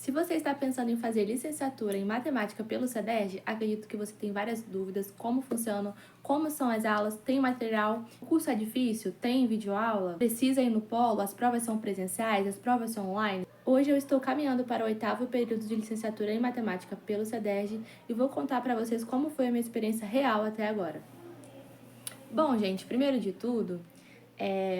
Se você está pensando em fazer licenciatura em matemática pelo CEDERJ, acredito que você tem várias dúvidas, como funcionam, como são as aulas, tem material, o curso é difícil, tem videoaula, precisa ir no polo, as provas são presenciais, as provas são online. Hoje eu estou caminhando para o 8º período de licenciatura em matemática pelo CEDERJ e vou contar para vocês como foi a minha experiência real até agora. Bom, gente, primeiro de tudo,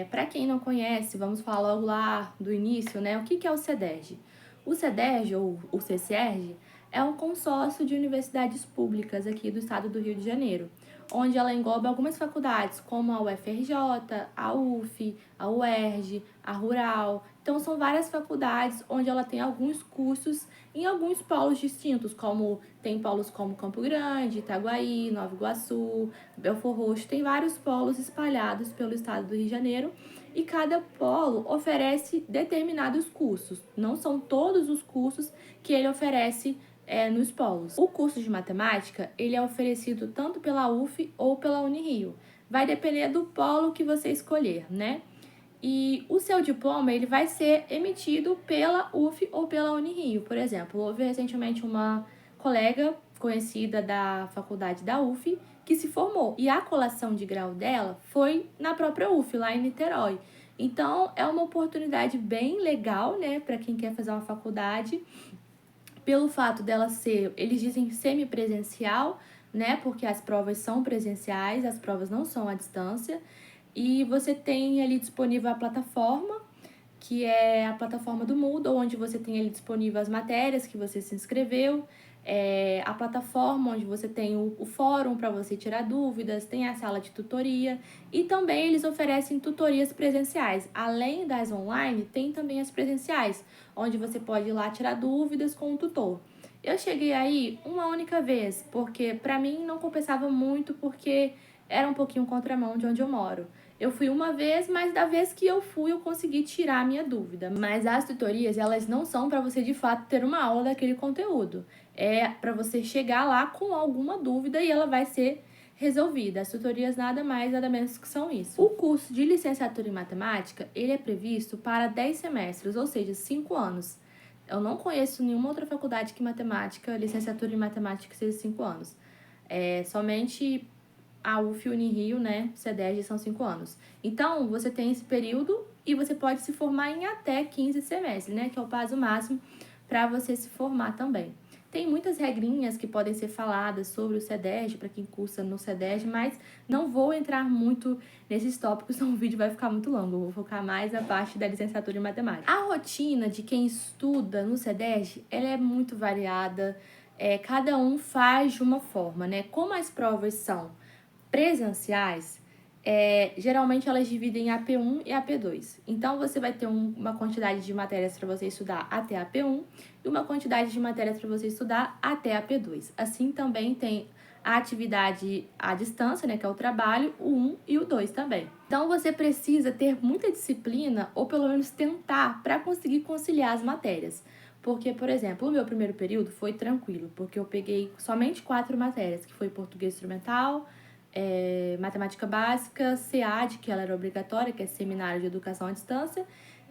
para quem não conhece, vamos falar logo lá do início, né? O que é o CEDERJ? O CEDERJ, ou o CCERJ, é um consórcio de universidades públicas aqui do estado do Rio de Janeiro, onde ela engloba algumas faculdades, como a UFRJ, a UF, a UERJ, a Rural. Então, são várias faculdades onde ela tem alguns cursos em alguns polos distintos, como tem polos como Campo Grande, Itaguaí, Nova Iguaçu, Belford Roxo, tem vários polos espalhados pelo estado do Rio de Janeiro e cada polo oferece determinados cursos. Não são todos os cursos que ele oferece nos polos. O curso de matemática, ele é oferecido tanto pela UF ou pela Unirio. Vai depender do polo que você escolher, né? E o seu diploma, ele vai ser emitido pela UF ou pela Unirio. Por exemplo, houve recentemente uma colega conhecida da faculdade da UF que se formou. E a colação de grau dela foi na própria UF, lá em Niterói. Então, é uma oportunidade bem legal, né, para quem quer fazer uma faculdade, pelo fato dela ser, eles dizem semipresencial, né, porque as provas são presenciais, as provas não são à distância. E você tem ali disponível a plataforma, que é a plataforma do Moodle, onde você tem ali disponível as matérias que você se inscreveu, a plataforma onde você tem o fórum para você tirar dúvidas, tem a sala de tutoria e também eles oferecem tutorias presenciais. Além das online, tem também as presenciais, onde você pode ir lá tirar dúvidas com o tutor. Eu cheguei aí uma única vez, porque para mim não compensava muito, porque era um pouquinho contramão de onde eu moro. Eu fui uma vez, mas da vez que eu fui, eu consegui tirar a minha dúvida. Mas as tutorias, elas não são para você de fato ter uma aula daquele conteúdo. É para você chegar lá com alguma dúvida e ela vai ser resolvida. As tutorias nada mais, nada menos que são isso. O curso de licenciatura em matemática, ele é previsto para 10 semestres, ou seja, 5 anos. Eu não conheço nenhuma outra faculdade que matemática, licenciatura em matemática seja 5 anos. Somente a UF Unirio, né, CEDERJ são 5 anos. Então, você tem esse período e você pode se formar em até 15 semestres, né, que é o prazo máximo para você se formar também. Tem muitas regrinhas que podem ser faladas sobre o CEDERJ, para quem cursa no CEDERJ, mas não vou entrar muito nesses tópicos, senão o vídeo vai ficar muito longo. Eu vou focar mais na parte da licenciatura em matemática. A rotina de quem estuda no CEDERJ, ela é muito variada, cada um faz de uma forma, né? Como as provas são presenciais, geralmente elas dividem em AP1 e AP2. Então, você vai ter uma quantidade de matérias para você estudar até AP1 e uma quantidade de matérias para você estudar até AP2. Assim, também tem a atividade à distância, né, que é o trabalho, o 1 e o 2 também. Então, você precisa ter muita disciplina, ou pelo menos tentar, para conseguir conciliar as matérias. Porque, por exemplo, o meu primeiro período foi tranquilo, porque eu peguei somente 4 matérias, que foi português instrumental, matemática básica, SEAD, que ela era obrigatória, que é Seminário de Educação à Distância,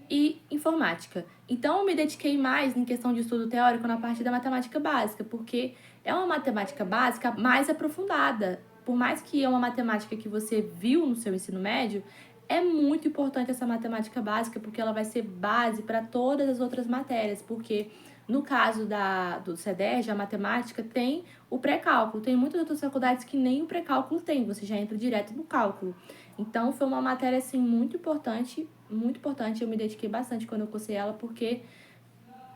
e informática. Então, eu me dediquei mais em questão de estudo teórico na parte da matemática básica, porque é uma matemática básica mais aprofundada. Por mais que é uma matemática que você viu no seu ensino médio, é muito importante essa matemática básica, porque ela vai ser base para todas as outras matérias, porque no caso do CEDERJ, a matemática tem o pré-cálculo. Tem muitas outras faculdades que nem o pré-cálculo tem, você já entra direto no cálculo. Então, foi uma matéria, assim, muito importante, muito importante. Eu me dediquei bastante quando eu cursei ela, porque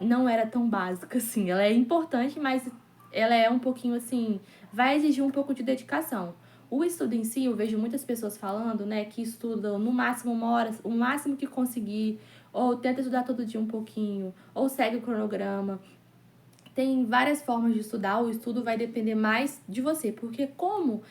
não era tão básica, assim. Ela é importante, mas ela é um pouquinho, assim, vai exigir um pouco de dedicação. O estudo em si, eu vejo muitas pessoas falando, né, que estudam no máximo 1 hora, o máximo que conseguir, ou tenta estudar todo dia um pouquinho, ou segue o cronograma. Tem várias formas de estudar, o estudo vai depender mais de você, porque como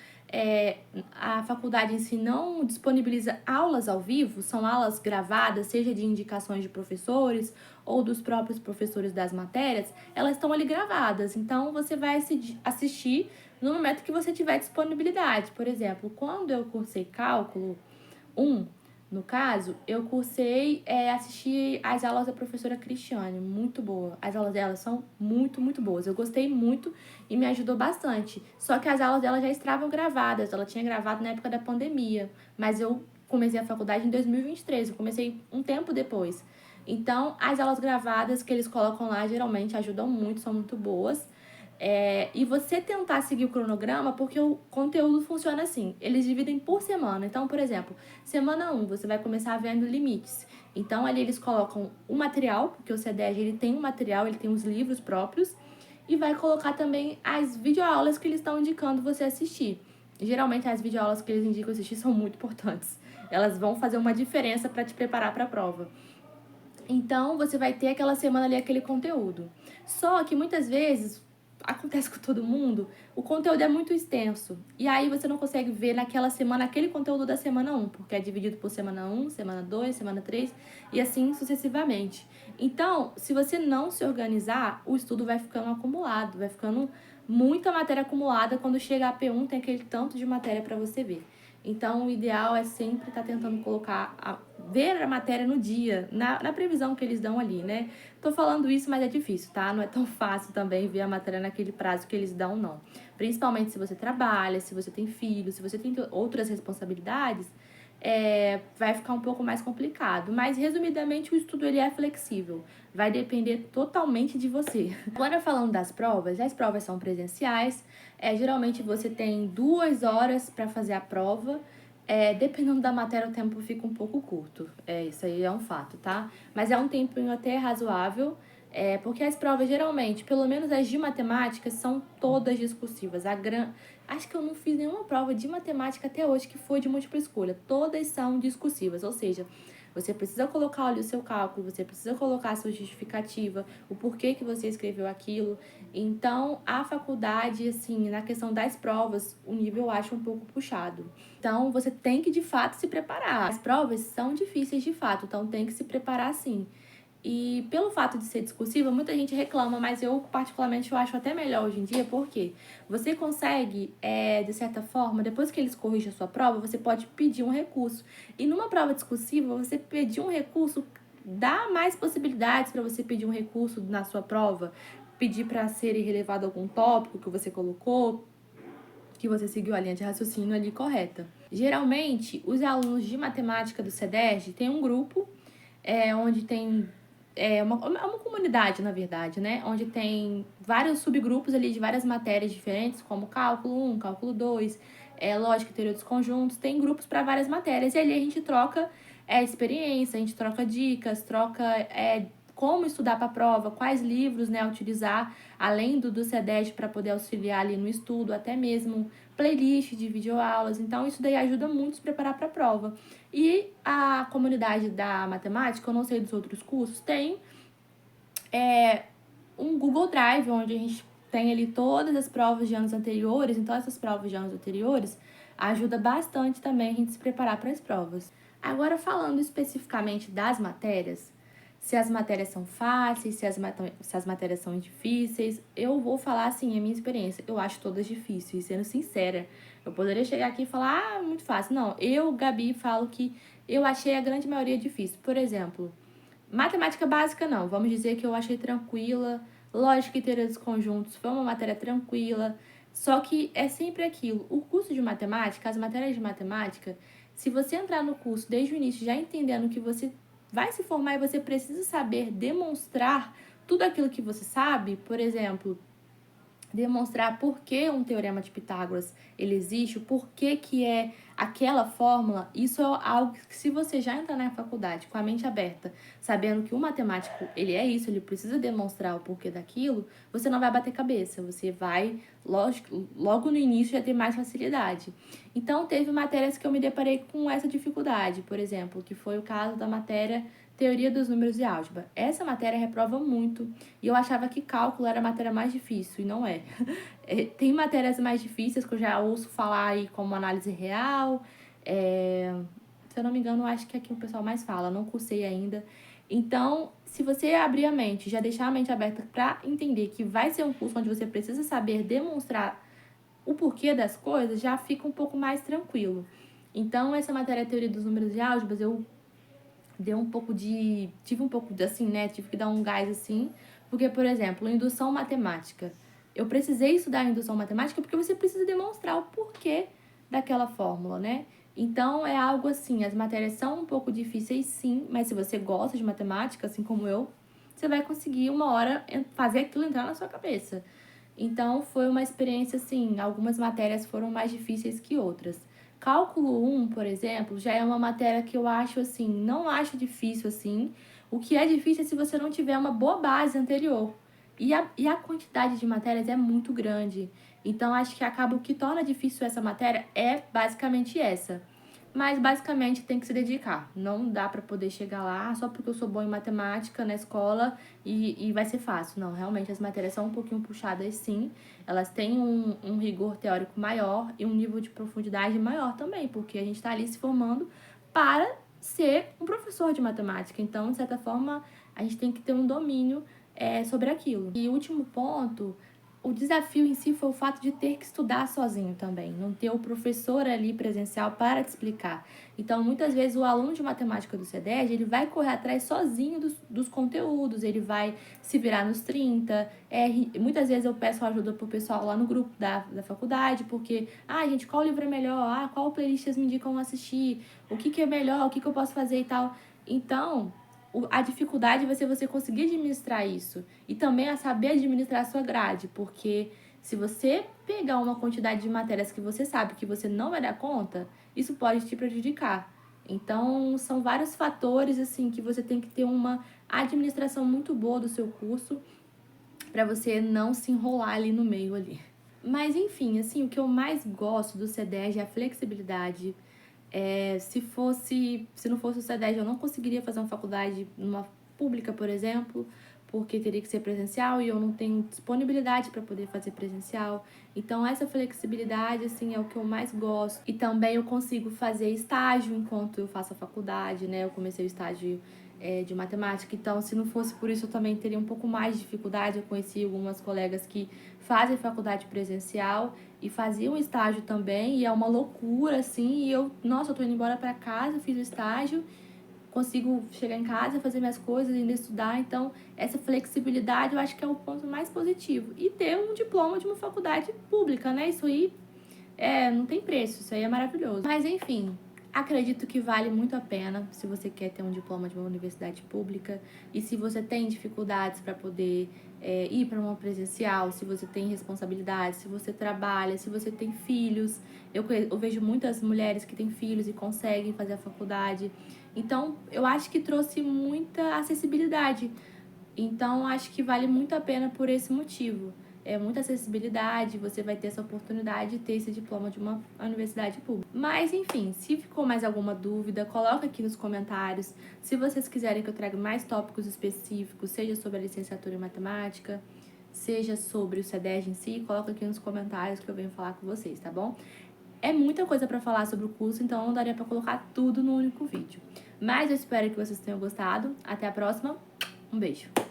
a faculdade em si não disponibiliza aulas ao vivo, são aulas gravadas, seja de indicações de professores ou dos próprios professores das matérias, elas estão ali gravadas, então você vai assistir no momento que você tiver disponibilidade. Por exemplo, quando eu cursei cálculo 1, No caso, eu cursei, assisti às aulas da professora Cristiane, muito boa. As aulas dela são muito, muito boas. Eu gostei muito e me ajudou bastante. Só que as aulas dela já estavam gravadas, ela tinha gravado na época da pandemia. Mas eu comecei a faculdade em 2023, eu comecei um tempo depois. Então, as aulas gravadas que eles colocam lá geralmente ajudam muito, são muito boas. E você tentar seguir o cronograma, porque o conteúdo funciona assim. Eles dividem por semana. Então, por exemplo, semana 1, você vai começar vendo limites. Então, ali eles colocam o material, porque o CEDEG, ele tem um material, ele tem os livros próprios. E vai colocar também as videoaulas que eles estão indicando você assistir. Geralmente, as videoaulas que eles indicam assistir são muito importantes. Elas vão fazer uma diferença para te preparar para a prova. Então, você vai ter aquela semana ali, aquele conteúdo. Só que muitas vezes, acontece com todo mundo, o conteúdo é muito extenso. E aí você não consegue ver naquela semana aquele conteúdo da semana 1, porque é dividido por semana 1, semana 2, semana 3 e assim sucessivamente. Então, se você não se organizar, o estudo vai ficando acumulado, vai ficando muita matéria acumulada. Quando chega a P1, tem aquele tanto de matéria para você ver. Então, o ideal é sempre estar tentando ver a matéria no dia, na previsão que eles dão ali, né? Tô falando isso, mas é difícil, tá? Não é tão fácil também ver a matéria naquele prazo que eles dão, não. Principalmente se você trabalha, se você tem filho, se você tem outras responsabilidades, vai ficar um pouco mais complicado. Mas, resumidamente, o estudo ele é flexível. Vai depender totalmente de você. Agora, falando das provas, as provas são presenciais. Geralmente, você tem 2 horas para fazer a prova. Dependendo da matéria, o tempo fica um pouco curto. Isso aí é um fato, tá? Mas é um tempinho até razoável. Porque as provas, geralmente, pelo menos as de matemática, são todas discursivas. Acho que eu não fiz nenhuma prova de matemática até hoje que foi de múltipla escolha. Todas são discursivas, ou seja, você precisa colocar ali o seu cálculo, você precisa colocar a sua justificativa, o porquê que você escreveu aquilo. Então, a faculdade, assim, na questão das provas, o nível eu acho um pouco puxado. Então, você tem que, de fato, se preparar. As provas são difíceis, de fato, então tem que se preparar, sim. E pelo fato de ser discursiva, muita gente reclama, mas eu, particularmente, eu acho até melhor hoje em dia, porque você consegue, de certa forma, depois que eles corrigem a sua prova, você pode pedir um recurso. E numa prova discursiva, você pedir um recurso dá mais possibilidades para você pedir um recurso na sua prova, pedir para ser relevado algum tópico que você colocou, que você seguiu a linha de raciocínio ali correta. Geralmente, os alunos de matemática do CEDERJ têm um grupo onde tem uma comunidade, na verdade, né? Onde tem vários subgrupos ali de várias matérias diferentes, como cálculo 1, cálculo 2, lógica e teoria dos conjuntos. Tem grupos para várias matérias e ali a gente troca experiência, a gente troca dicas, troca como estudar para a prova, quais livros, né, utilizar, além do CEDERJ para poder auxiliar ali no estudo, até mesmo playlist de videoaulas. Então, isso daí ajuda muito a se preparar para a prova. E a comunidade da matemática, eu não sei dos outros cursos, tem um Google Drive, onde a gente tem ali todas as provas de anos anteriores. Então, essas provas de anos anteriores ajuda bastante também a gente se preparar para as provas. Agora, falando especificamente das matérias, se as matérias são fáceis, se as matérias são difíceis, eu vou falar assim, a minha experiência. Eu acho todas difíceis, sendo sincera. Eu poderia chegar aqui e falar, muito fácil. Não, eu, Gabi, falo que eu achei a grande maioria difícil. Por exemplo, matemática básica não, vamos dizer que eu achei tranquila. Lógica e teoria dos conjuntos foi uma matéria tranquila. Só que é sempre aquilo, o curso de matemática, as matérias de matemática, se você entrar no curso desde o início já entendendo que você vai se formar e você precisa saber demonstrar tudo aquilo que você sabe, por exemplo, demonstrar por que um teorema de Pitágoras ele existe, o porquê que é aquela fórmula. Isso é algo que, se você já entrar na faculdade com a mente aberta, sabendo que o matemático ele é isso, ele precisa demonstrar o porquê daquilo, você não vai bater cabeça, você vai, lógico, logo no início já ter mais facilidade. Então, teve matérias que eu me deparei com essa dificuldade, por exemplo, que foi o caso da matéria Teoria dos Números e Álgebra. Essa matéria reprova muito e eu achava que cálculo era a matéria mais difícil, e não é. Tem matérias mais difíceis que eu já ouço falar aí, como análise real. Se eu não me engano, acho que é aqui o pessoal mais fala, não cursei ainda. Então, se você abrir a mente, já deixar a mente aberta para entender que vai ser um curso onde você precisa saber demonstrar o porquê das coisas, já fica um pouco mais tranquilo. Então, essa matéria teoria dos números e álgebras, eu tive um pouco de, assim, né, tive que dar um gás, assim, porque, por exemplo, indução matemática. Eu precisei estudar indução matemática porque você precisa demonstrar o porquê daquela fórmula, né? Então, é algo assim, as matérias são um pouco difíceis, sim, mas se você gosta de matemática, assim como eu, você vai conseguir uma hora fazer aquilo entrar na sua cabeça. Então, foi uma experiência, assim, algumas matérias foram mais difíceis que outras. Cálculo 1, por exemplo, já é uma matéria que eu acho, assim, não acho difícil, assim. O que é difícil é se você não tiver uma boa base anterior. E a quantidade de matérias é muito grande. Então, acho que acaba o que torna difícil essa matéria é basicamente essa. Mas, basicamente, tem que se dedicar. Não dá pra poder chegar lá só porque eu sou bom em matemática na escola e vai ser fácil. Não, realmente, as matérias são um pouquinho puxadas, sim. Elas têm um rigor teórico maior e um nível de profundidade maior também, porque a gente tá ali se formando para ser um professor de matemática. Então, de certa forma, a gente tem que ter um domínio sobre aquilo. E o último ponto, o desafio em si foi o fato de ter que estudar sozinho também, não ter o professor ali presencial para te explicar. Então, muitas vezes, o aluno de matemática do CEDERJ, ele vai correr atrás sozinho dos conteúdos, ele vai se virar nos 30. Muitas vezes eu peço ajuda pro pessoal lá no grupo da faculdade, porque, gente, qual livro é melhor? Qual playlist vocês me indicam assistir? O que é melhor? O que eu posso fazer e tal? Então, a dificuldade vai ser você conseguir administrar isso. E também a saber administrar a sua grade, porque se você pegar uma quantidade de matérias que você sabe que você não vai dar conta, isso pode te prejudicar. Então, são vários fatores, assim, que você tem que ter uma administração muito boa do seu curso para você não se enrolar ali no meio ali. Mas, enfim, assim, o que eu mais gosto do CEDERJ é a flexibilidade. Se não fosse o CEDERJ, eu não conseguiria fazer uma faculdade numa pública, por exemplo, porque teria que ser presencial e eu não tenho disponibilidade para poder fazer presencial. Então, essa flexibilidade, assim, é o que eu mais gosto. E também eu consigo fazer estágio enquanto eu faço a faculdade, né? Eu comecei o estágio de matemática, então, se não fosse por isso, eu também teria um pouco mais de dificuldade. Eu conheci algumas colegas que fazem faculdade presencial e faziam estágio também, e é uma loucura, assim, e eu tô indo embora pra casa, fiz o estágio, consigo chegar em casa, fazer minhas coisas, ainda estudar. Então, essa flexibilidade eu acho que é o ponto mais positivo. E ter um diploma de uma faculdade pública, né? Isso aí não tem preço, isso aí é maravilhoso. Mas, enfim, acredito que vale muito a pena se você quer ter um diploma de uma universidade pública e se você tem dificuldades para poder ir para uma presencial, se você tem responsabilidades, se você trabalha, se você tem filhos. Eu vejo muitas mulheres que têm filhos e conseguem fazer a faculdade. Então, eu acho que trouxe muita acessibilidade. Então, acho que vale muito a pena por esse motivo. É muita acessibilidade, você vai ter essa oportunidade de ter esse diploma de uma universidade pública. Mas, enfim, se ficou mais alguma dúvida, coloca aqui nos comentários. Se vocês quiserem que eu traga mais tópicos específicos, seja sobre a licenciatura em matemática, seja sobre o CEDERJ em si, coloca aqui nos comentários que eu venho falar com vocês, tá bom? É muita coisa pra falar sobre o curso, então não daria pra colocar tudo no único vídeo. Mas eu espero que vocês tenham gostado. Até a próxima. Um beijo!